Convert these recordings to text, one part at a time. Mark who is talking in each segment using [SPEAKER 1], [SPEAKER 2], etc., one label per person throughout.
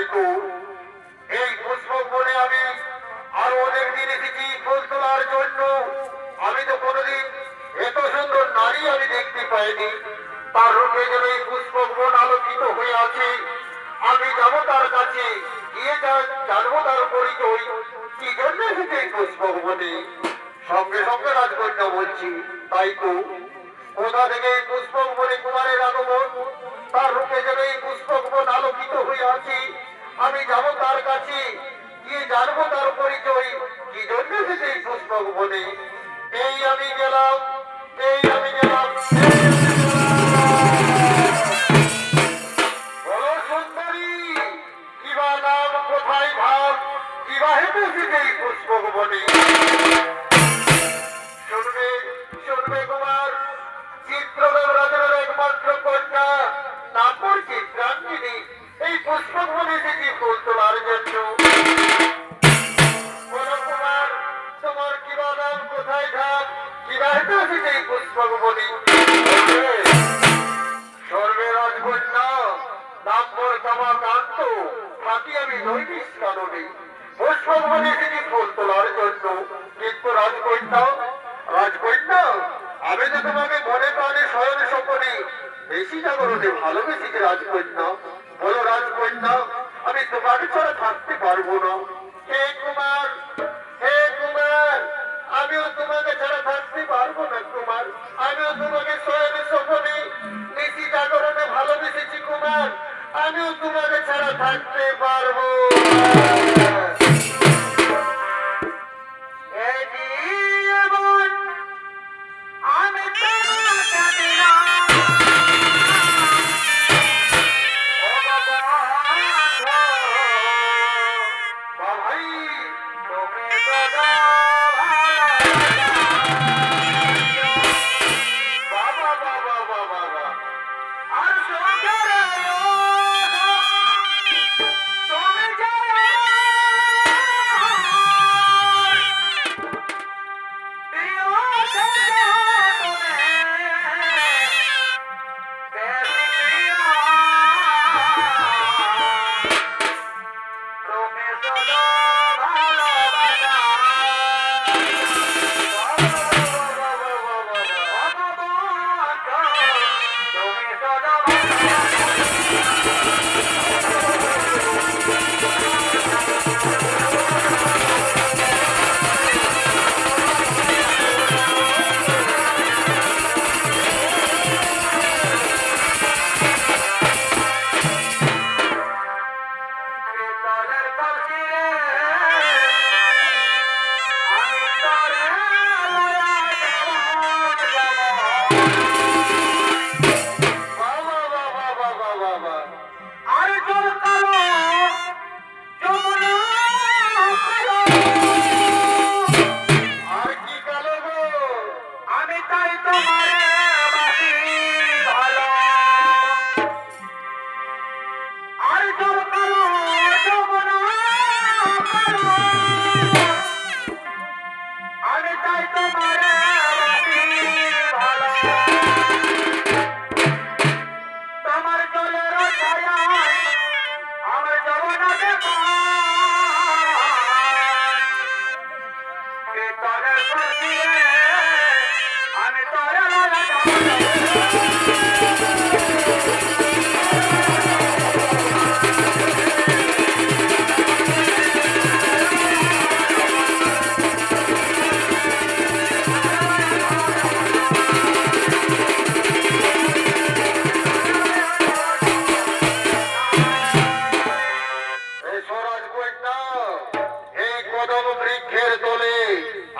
[SPEAKER 1] তাই তো এই পুষ্পক বনে আমি আরো অনেক দিন এসেছি ফুল তোলার জন্য। আমি তো কোনোদিন এত সুন্দর নারী আমি দেখতে পাইনি। তার রূপে যেন এই পুষ্পক বন আলোকিত হয়ে আছে। আমি যাবো তার কাছে, গিয়ে জানবো তার পরিচয়, কি জন্য এসেছে এই পুষ্পক বনে। সঙ্গে সঙ্গে রাজকন্যা বলছি, তাই তো কোথা থেকে এই পুষ্পক বনে কুমারের আগমন, তার রূপে যেন এই পুষ্পক বন আলোকিত হয়ে আছে। আমি যাব তার কাছে, গিয়ে জানবো তার পরিচয়, কি জন্য এসেছে এই পুষ্পক বনে। এই আমি গেলাম, এই আমি গেলাম। বলো সুন্দরী, কিবা নাম, কোথায় ভাব, কিবা হেঁটে এসেছে এই পুষ্পক বনে। শুনবে শুনবে কুমার, চিত্রদেব রাজার একমাত্র কন্যা, নামর চিত্রাঙ্গিনী এই পুষ্পক বনে এসেছি ফুল তোলার জন্য। বলো কুমার, তোমার কিবা নাম, কোথায় ধাম, কিবা হেঁটে এসেছে এই পুষ্পক বনে। সর্বে রাজকন্যা, নাম মোর কামাকান্ত, থাকি আমি নৈমিষ কাননে। পুষ্পক বনে এসেছি ফুল তোলার জন্য। কিন্তু রাজকন্যা, রাজকন্যা, আমি তো তোমাকে মনে প্রাণে শয়ন স্বপনে বেশি জাগরণে ভালোবেসেছি রাজকন্যা। বলো রাজকন্যা, আমি তোমাকে ছাড়া থাকতে পারবো না। হে কুমার, হে কুমার, আমিও তোমাকে ছাড়া থাকতে পারবো না কুমার। আমিও তোমাকে শয়ন স্বপনে বেশি জাগরণে ভালোবেসেছি কুমার। আমিও তোমাকে ছাড়া থাকতে পারবো না।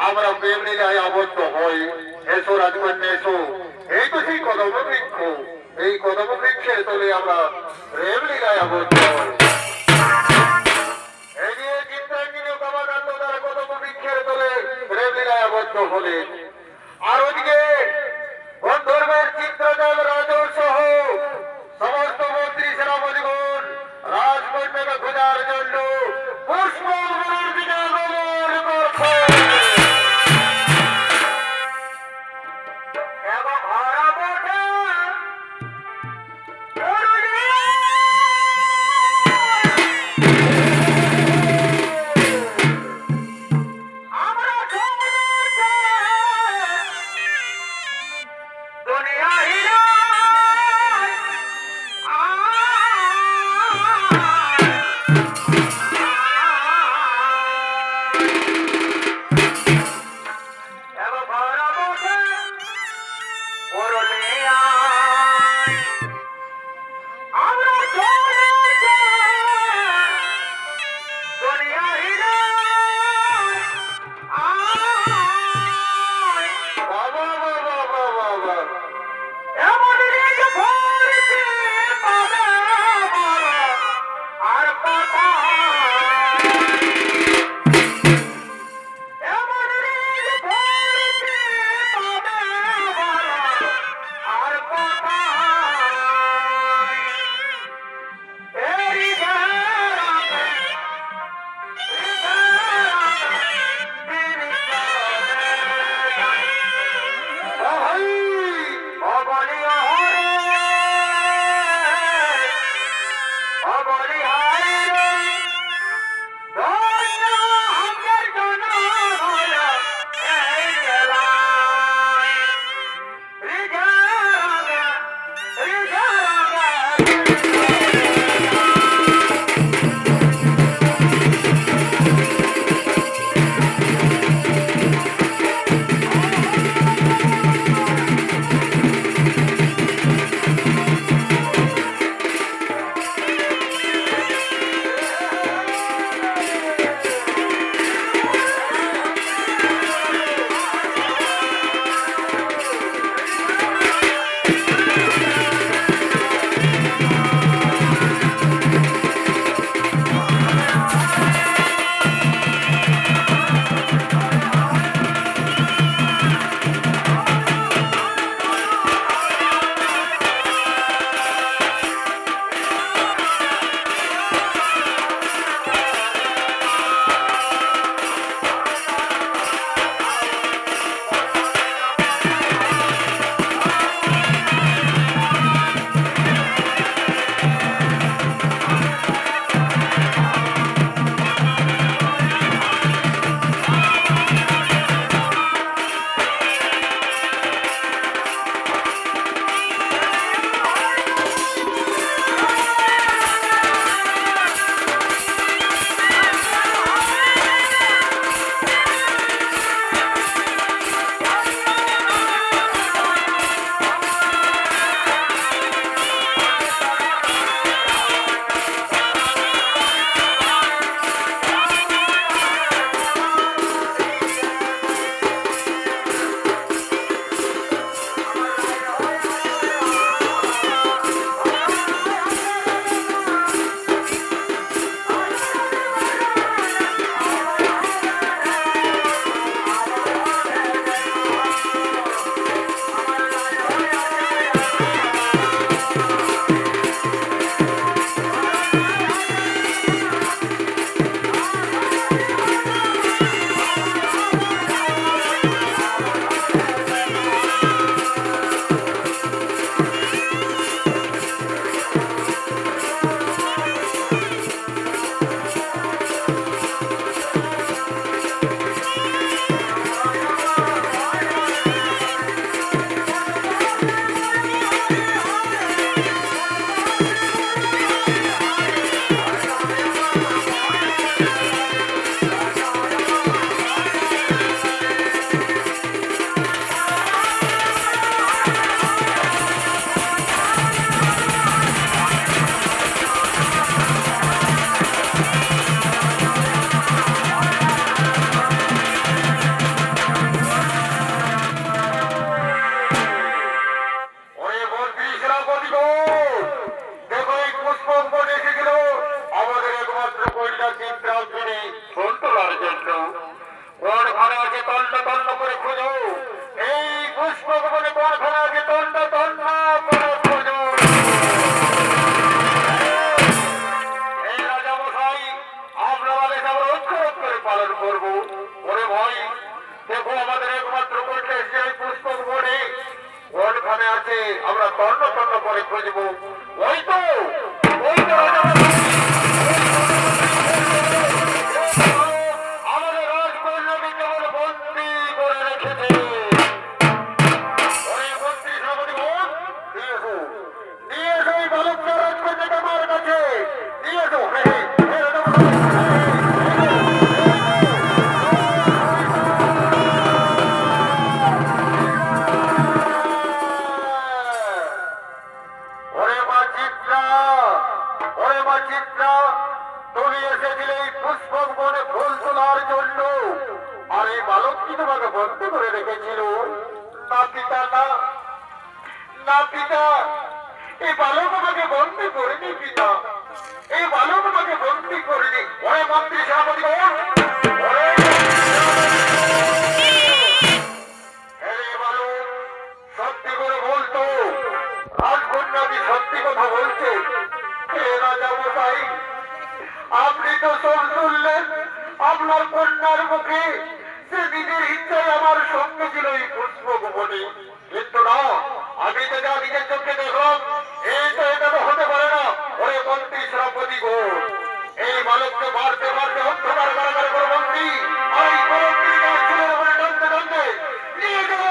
[SPEAKER 1] আমরা প্রেম লীলায় আবদ্ধ হই। এসো রাজকন্যা এসো, এই তো সেই কদম বৃক্ষ, এই কদম বৃক্ষের তলে আমরা প্রেম লীলায় আবদ্ধ হই। এই যে চিত্রাঙ্গিনী কামাকান্ত তারা কদম বৃক্ষের তলে প্রেম লীলায় আবদ্ধ হলেন। আর ওদিকে গন্ধর্বের চিত্রদেব রাজর সহ সমস্ত মন্ত্রী সেনাপতিগণ রাজকন্যাকে খোঁজার জন্য পুষ্পবনের দিকে গমন করছে। খুঁজবো। ওই তো ওই তো আমাদের রাজকন্যাকে কেবল বন্দি করে রেখেছে। ওই মন্ত্রী সভাপতি বোন, নিয়ে এসো, নিয়ে এসো ওই বালকটা রাজকন্যাকে আমার কাছে নিয়ে এসো। ওরে মা চিত্রা, ওরে মা চিত্রা, তুমি এসেছিলে এই পুষ্পক বনে ফুল তোলার জন্য, আর এই বালক কি তোমাকে বন্ধ করে রেখেছিল? না পিতা, না, না পিতা, এই বালক আমাকে বন্দি করেনি পিতা, এই বালক আমাকে বন্দি করেনি। ওরে মন্ত্রী সেনাপতি বোন, ওরে হ্যাঁ বালক, সত্যি করে বলতো রাজকন্যা কি সত্যি কথা বলছে? হে রাজা মশাই, আপনি তো সব শুনলেন আপনার কন্যার মুখে, সে নিজের ইচ্ছায় আমার সঙ্গে ছিল এই পুষ্পক বনে, কিন্তু না, আমি তো যা নিজের চোখে দেখলাম এটা তো হতে পারে না। ওরে মন্ত্রী সেনাপতি গো, এই বালককে মারতে মারতে অন্ধকার কারাগারে করে মন্ত্রী, আর এই মন্ত্রীকে ছেলের উপরে টানতে টানতে নিয়ে যাবো।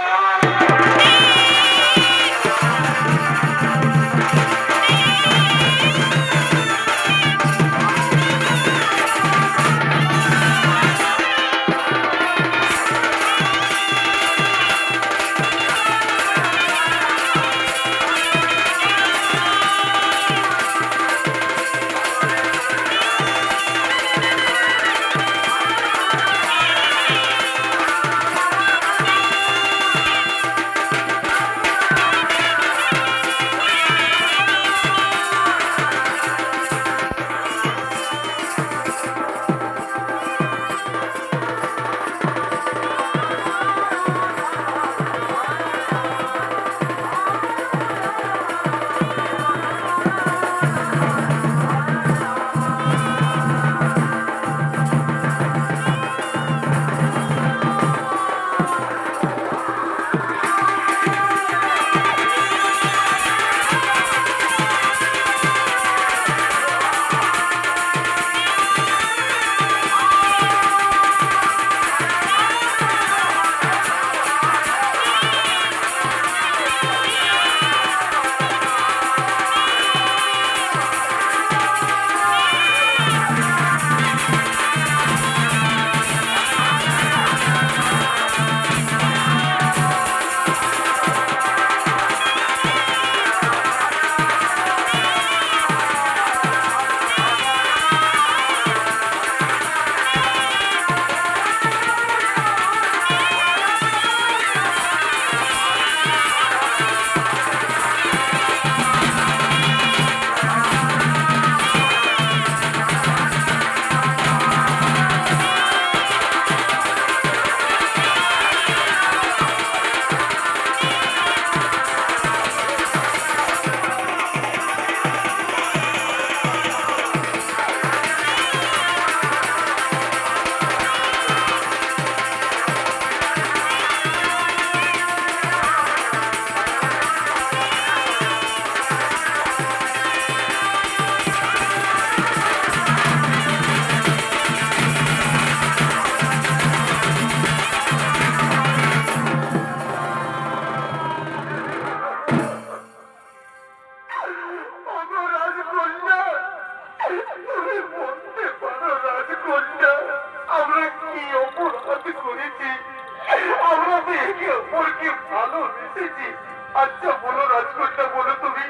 [SPEAKER 1] আচ্ছা বলো রাজকন্যা, বলো তুমি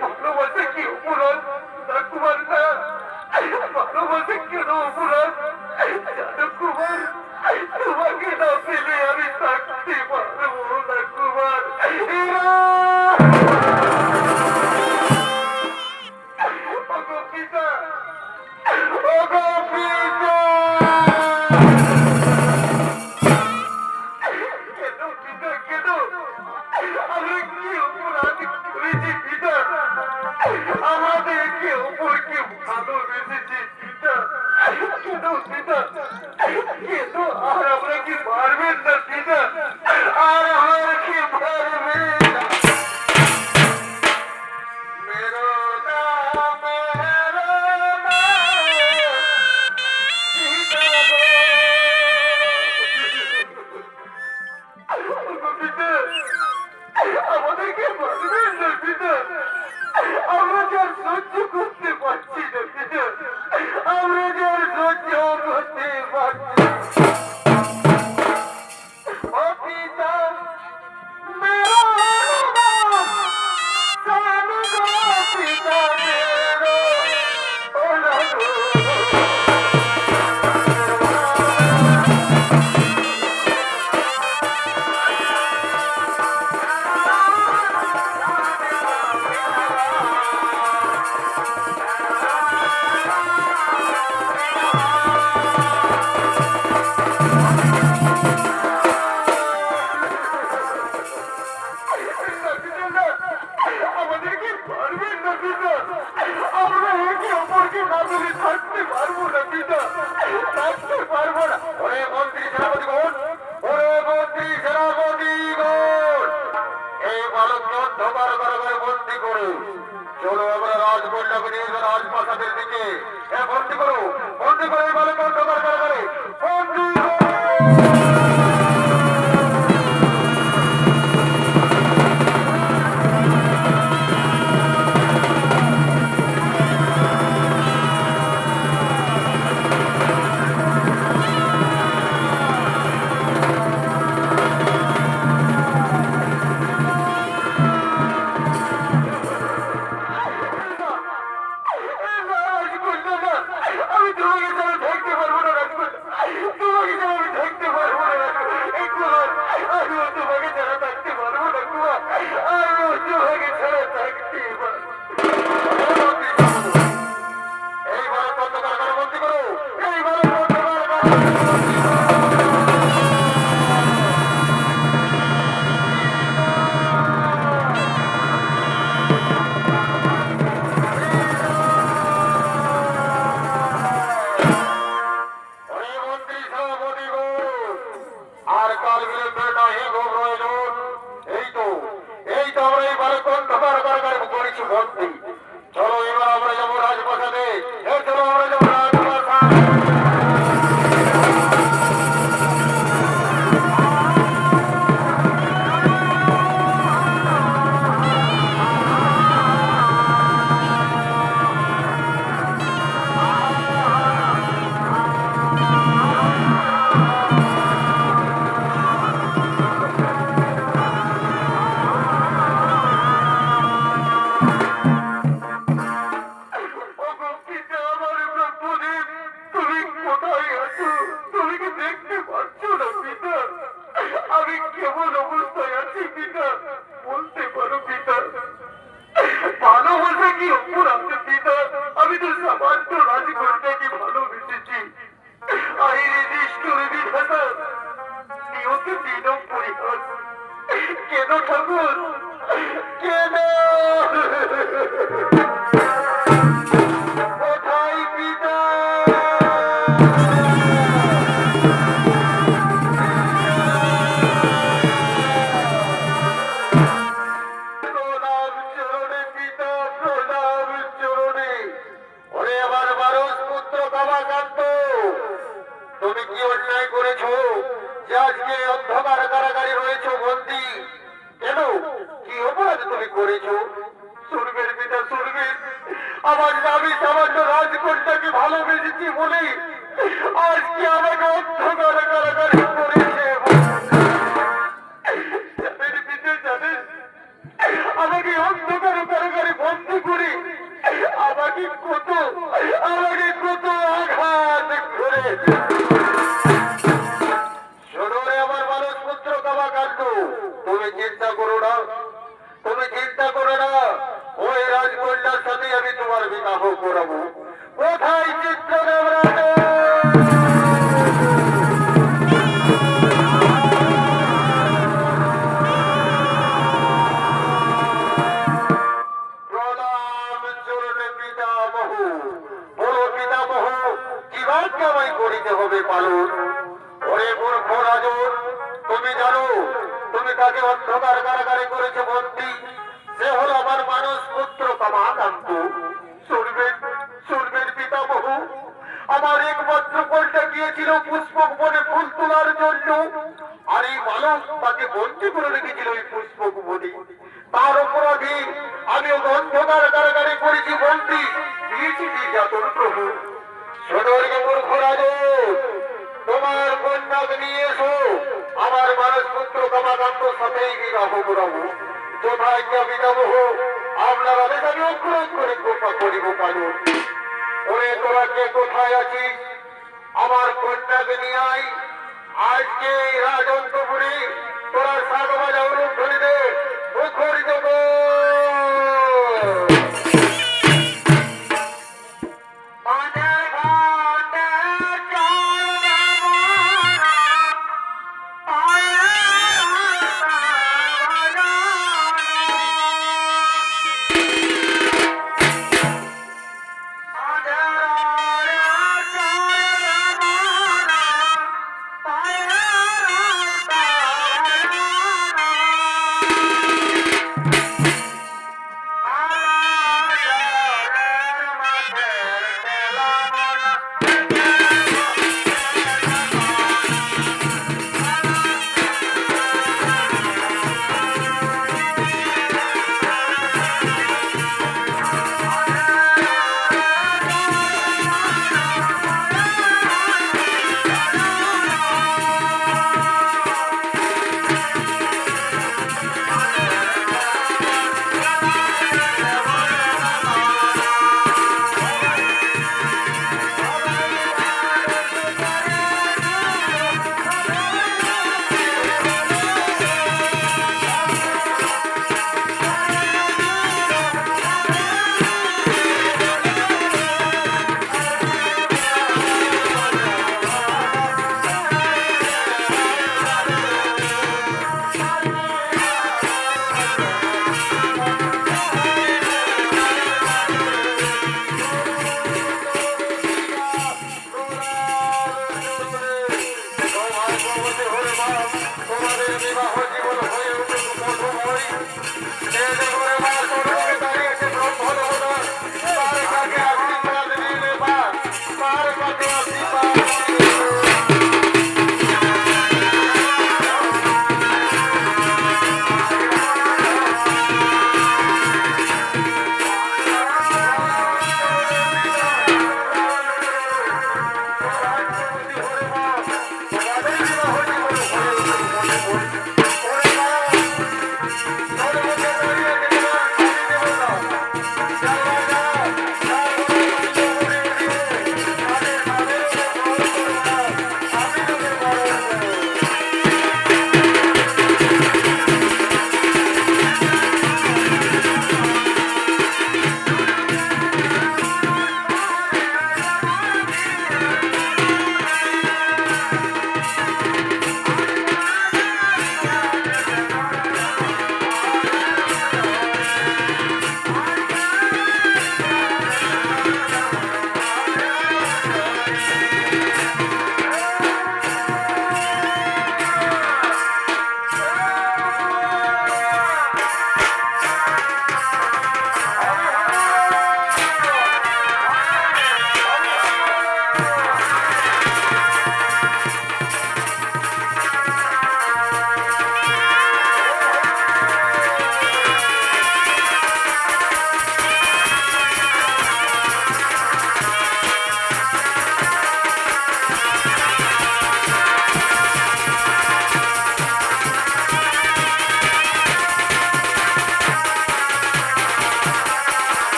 [SPEAKER 1] ভালোবাসা কি অপরাধ? না কুমার, না ভালোবাসা কেন অপরাধ? জানো কুমার, তোমাকে না পেলে আমি থাকতে পারবো না কুমার। ওগো পিতা, ওগো পিতা, কেন পিতা, কেন আমরা কি অপরাধ করেছি পিতা? আমাদেরকে অপরকে ভালোবেসেছি পিতা, কেন পিতা, কেন? আর আমরা কি পারবেন না পিতা? আর আমরা কি পারবেন না? তোমাকে না তুমি থাকতে পারবো না পিতা, থাকতে পারবো না। ওরে মন্ত্রী সেনাপতিগণ, ওরে মন্ত্রী সেনাপতিগণ, এই বালককে অন্ধকার কারাগারে বন্দী করো। চলো আমরা রাজকন্যাকে নিয়ে যাবো রাজপ্রাসাদের দিকে। বন্দী করো, বন্দী করো এই বালককে অন্ধকার কারাগারে বন্দী করো। আর কাল বিলম্বে নহে গো প্রয়োজন। এই তো আমরা এই বালক অন্ধকার কারাগারে করেছি বন্দী। চলো এবার আমরা যাবো রাজপ্রাসাদে। চলো আমরা যাবো রাজপ্রাসাদ। কেন ঠাকুর, কেন? কোথায় পিতা? প্রণাম চরণে পিতা, প্রণাম চরণে। ওরে আমার বারস পুত্র কামাকান্ত, তুমি কি অন্যায় করেছো যে আজকে অন্ধকার কারাগারে রয়েছো বন্দী? কেন, কি অপরাধ তুমি করেছো? শুনবেন পিতা, শুনবেন। আমার স্বামী সামান্য রাজকন্যাকে ভালোবেসেছি বলে আজকে আমাকে অন্ধকার কারাগারে করেছে। জানেন পিতা, জানেন আমাকে অন্ধকার কারাগারে বন্দী করে আমাকে কত আঘাত করেছে। তুমি চিন্তা করো না, তুমি চিন্তা করো না, ওই রাজকন্যার সাথে আমি তোমার বিবাহ করাবো। কোথায় চিত্রদেবরাজ? প্রণাম চরণে পিতামহ। বলো পিতামহ, কি বাক্য আমায় করিতে হবে পালন? ওরে মূর্খ রাজন, তুমি জানো তুমি তাকে অন্ধকার কারাগারে করেছে বন্দী। সে হল আমার মানস পুত্র কামাকান্ত। শুনবেন, শুনবেন পিতামহ, আমার একমাত্র কলটা গিয়েছিল পুষ্পক বনে ফুল তোলার জন্য, আর এই বালক তাকে বন্দী করে রেখেছিল এই পুষ্পক বনে। তার অপরাধে আমি অন্ধকার কারাগারে করেছি বন্দী, দিয়েছি নির্যাতন। প্রভু সদর্গে মূর্খ রাজন, তোমার কন্যাকে নিয়ে এসো, আমার মানস পুত্র কামাকান্তর সাথেই বিবাহ করাবো। কোথায় পিতামহ, আপনার আদেশ আমি অগ্রহ করে কৃপা করিব। কালো ওরে তোরা কে কোথায় আছিস? আমার কন্যাকে নিয়ে আয়। আজকে রাজন্তপুরে তোরা সাত বাজা অনুপ ধরে দে, মুখরিত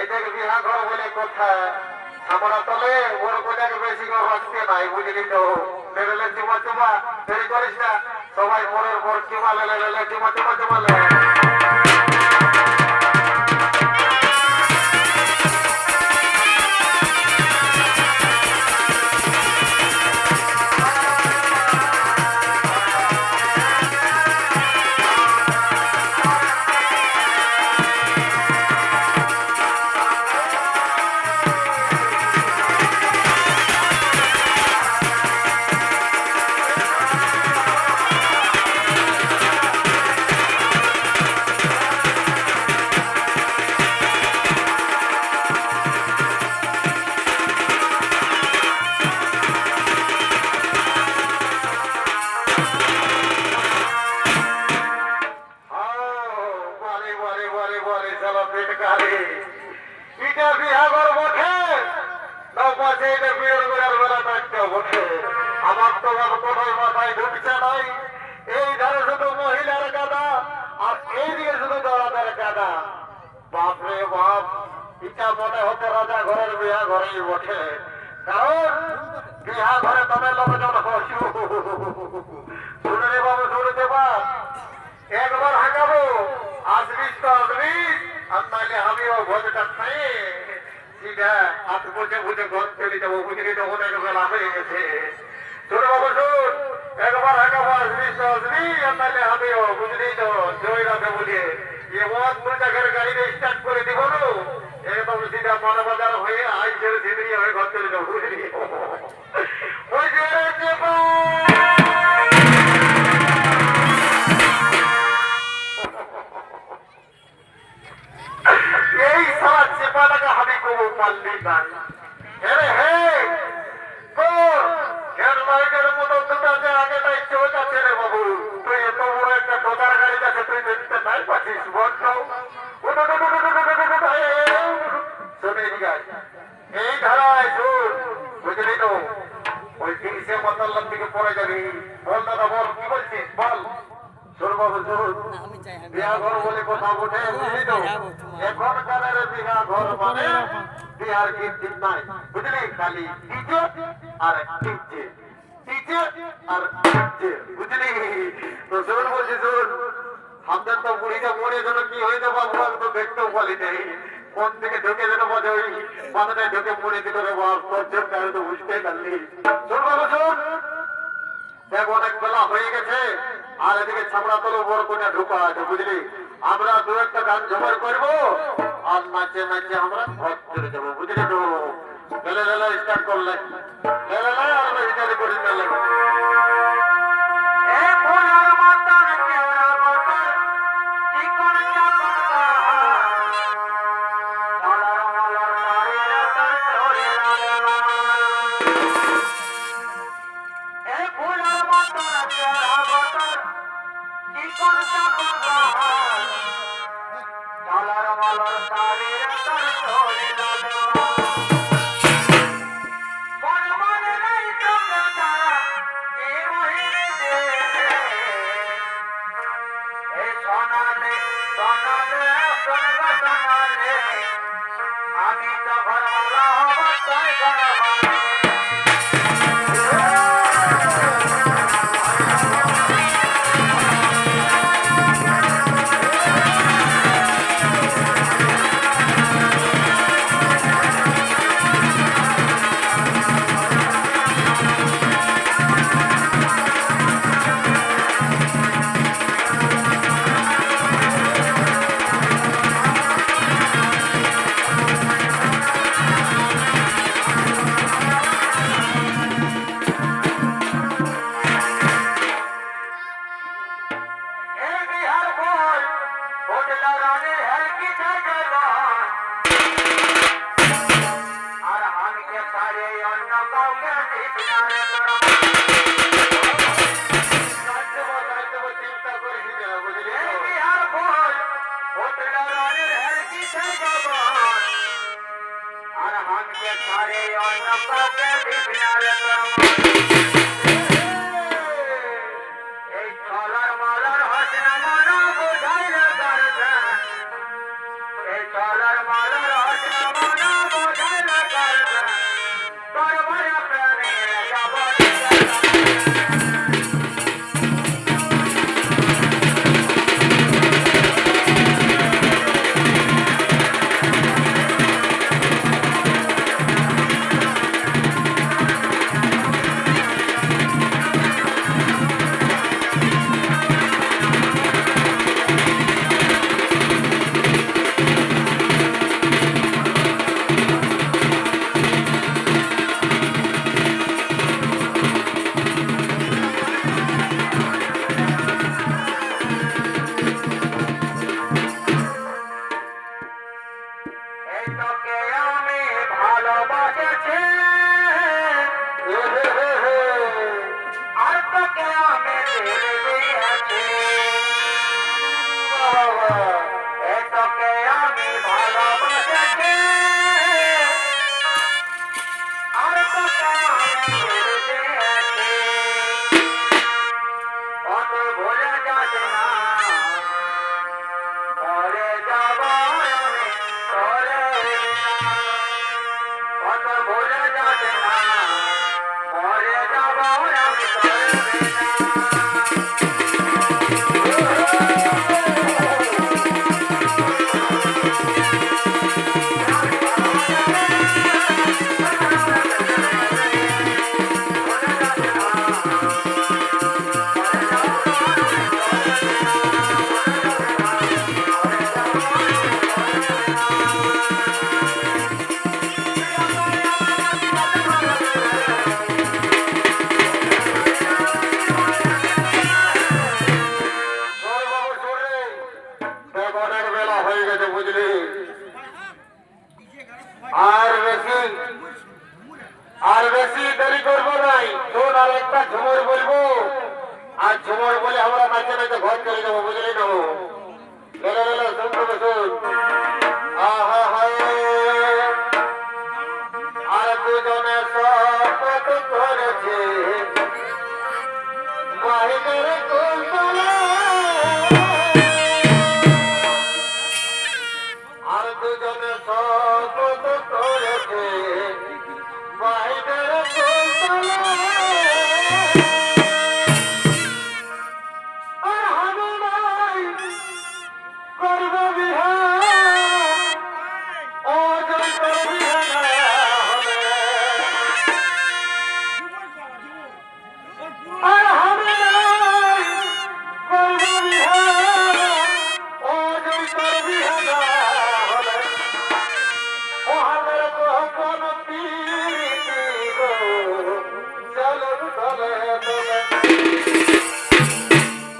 [SPEAKER 1] এই যে বিহা ঘর বলে কথা ছামড়া তলে ওর কোটাকে বেশি করে রাখতে নাই বুঝলি তো লেলে চুমা চুমা দেরি করিস না সবাই মনের পর চুমা লেলে চুমা চুমা চুমা লে আমার তো কোথায় মাথায় ঢুকছে নাই এই ধারে শুধু মহিলার গাদা আর এই দিকে শুধু দলাদের গাদা বাপরে বাপ এটা মনে হতে রাজা ঘরের বিয়া ঘরেই বসে কারণ বিয়া ঘরে তবে লোকজন হসু শুনে রে বাবু শুনে দেবা একবার হাঁকাবো আসবিস তো আসবিস আর নাইলে আমিও ভোজটা খাই ঠিক আছে হাত বুঝে বুঝে ঘর চলে যাবো বুঝলি তো অনেক বেলা হয়ে গেছে শুনে বাবু শুন একবার হাঁকাবো আসবিস তো আসবি আর নাইলে আমিও বুঝলি তো জয় রাতে বলে এমন দুটাকের গাড়িতে স্টার্ট করে দিব না একদম সিধা মানবাজার হয়ে আই ছেড়ে সিঁদড়ি হয়ে ঘর চলে যাবো বুঝলি ওই যে এই সারা চেপাটাকে হাবি কবু পারলি না হ্যাঁ হ্যাঁ হেডলাইটের মতো দুটা যে আগেটাই চোখ আছে রে বাবু তুই এত বড় একটা টোটার গাড়ি আছে তুই দেখতে নাই পাচ্ছিস বলটাও এই ধারায় শুন বুঝলি তো ওই তিরিশে মতাল্লার দিকে পড়ে যাবি বল দাদা বল কি বলছিস বল বাবু বিয়া ঘর বলে কথা উঠে বুঝলি তো এখনকার বিয়া ঘর মানে বিহার কি ঠিক নাই বুঝলি খালি ডিজে আর ডিজে ডিজে আর ডিজে বুঝলি তো শোন বলছি শোন আমাদের তো বুড়িটা মরে যেন কি হয়ে যাবো আমি তো দেখতেও পারি নেই কোন দিকে ঢুকে যেন মজা ওই মাথাটায় ঢুকে মরে দিল রে বাপ তোর কারণে তো বুঝতেই পারলি শোন বাবু শোন দেখ অনেক বেলা হয়ে গেছে আর এদিকে ছামড়া তলো বড় কোটা ঢুকা আছে বুঝলি আমরা দু একটা গান জোগাড় করবো আর নাচে নাচে আমরা ঘর চলে যাবো বুঝলি তো লেলে লেলে স্টার্ট করলে লেলে লেলে আর ইত্যাদি করে লেলে আমি তো ঘরওয়ালা অবস্থায় ঘরওয়ালা চলার মালার আর বেশি দেরি করবো নাই, শোন আর একটা ঝুমুর বলবো, আর ঝুমুর বলে আমরা নাচে নাচে ঘর চলে যাবো, বুঝলি না? শুন আহা হায়, আর দুজনে শপথ করেছে বাহিরের কুলতলা, আর দুজনে শপথ করেছে বাহিরের কুলতলা, আর আমি নাই করব বিহার, ও জয় করবি হবে, আর আমি নাই করব বিহার, ও জয় করবি হবে, ও হামের কোন পীরিতি গো চলো তলে তলে,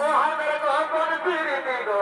[SPEAKER 1] ও হামের কোন পীরিতি গো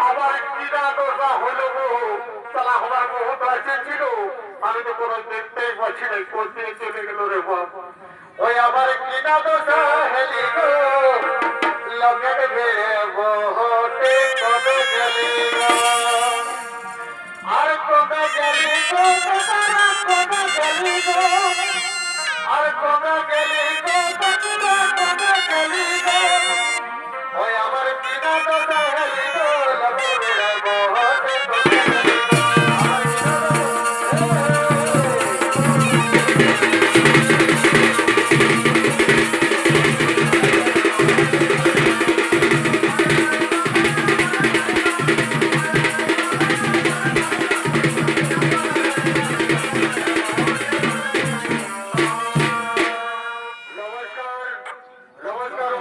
[SPEAKER 1] আবার কিনা দোষা হলো গো, তালা হবার বহুত আছে ছিল, আমি তো কোনো দেখতেই পাচ্ছি না, কোথায় চলে গেল রে বাপ, ওই আবার কিনা দোষা হেলি গো, লগের বেড়ে বহতে কবে গেলি গো, আর কবে গেলি গো, তারা কবে গেলি গো, আর কবে গেলি গো, তারা কবে গেলি গো, ওই আমার কিনা দোষা হেলি গো, লগের বেড়ে বহতে কবে গেলি গো, আমার নমস্কার, নমস্কার